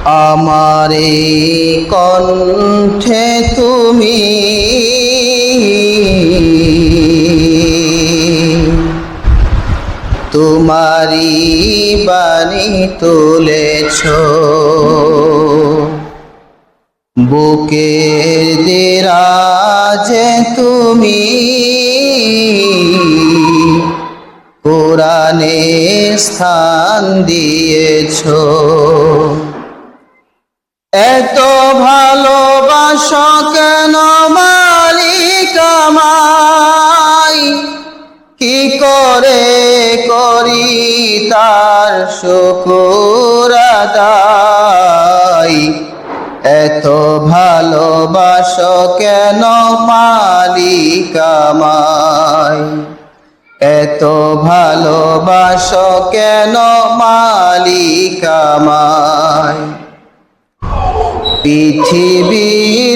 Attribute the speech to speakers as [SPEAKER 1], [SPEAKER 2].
[SPEAKER 1] আমার এই কণ্ঠে তুমি তোমারি বাণী তুলেছ, বুকের দেরাজে তুমি কোরআনে স্থান দিয়েছ। এত ভালোবাসো কেন মালিক আমায়, কি করে করি তার শুকর আদায়। এত ভালোবাসো কেন মালিক আমায়, এত ভালোবাসো কেন মালিক আমায়। পৃথিবীর